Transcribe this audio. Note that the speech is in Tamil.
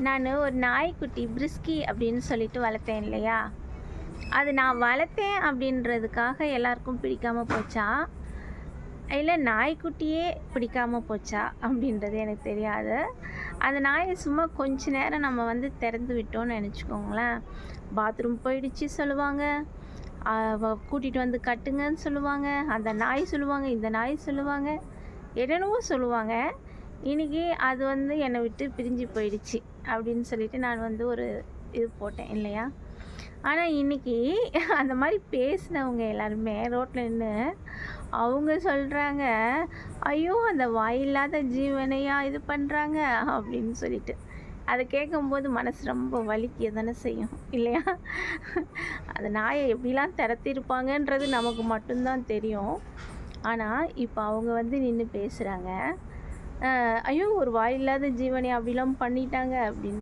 நான் ஒரு நாய்க்குட்டி பிரிஸ்கி அப்படின்னு சொல்லிட்டு வளர்த்தேன் இல்லையா? அது நான் வளர்த்தேன் அப்படின்றதுக்காக எல்லாருக்கும் பிடிக்காம போச்சா? இல்லை நாய்க்குட்டியே பிடிக்காம போச்சா? அப்படின்றது எனக்கு தெரியாது. அந்த நாயை சும்மா கொஞ்ச நேரம் நம்ம வந்து திறந்து விட்டோம்னு நினச்சிக்கோங்களேன், பாத்ரூம் போயிடுச்சு சொல்லுவாங்க, கூட்டிகிட்டு வந்து கட்டுங்கன்னு சொல்லுவாங்க, அந்த நாய் சொல்லுவாங்க, இந்த நாய் சொல்லுவாங்க, என்னென்னவோ சொல்லுவாங்க. இன்றைக்கி அது வந்து என்னை விட்டு பிரிஞ்சு போயிடுச்சு அப்படின்னு சொல்லிட்டு நான் வந்து ஒரு இது போட்டேன் இல்லையா? ஆனால் இன்றைக்கி அந்த மாதிரி பேசினவங்க எல்லாருமே ரோட்டில் நின்று அவங்க சொல்கிறாங்க, ஐயோ அந்த வாயில்லாத ஜீவனையா இது பண்ணுறாங்க அப்படின்னு சொல்லிட்டு. அதை கேட்கும்போது மனசு ரொம்ப வலிக்க தானே செய்யும் இல்லையா? அந்த நாயை எப்படிலாம் திறத்திருப்பாங்கன்றது நமக்கு மட்டும்தான் தெரியும். ஆனால் இப்போ அவங்க வந்து நின்று பேசுகிறாங்க, ஐயோ ஒரு வாயில்லாத ஜீவனை அப்படிலாம் பண்ணிட்டாங்க அப்படின்னு.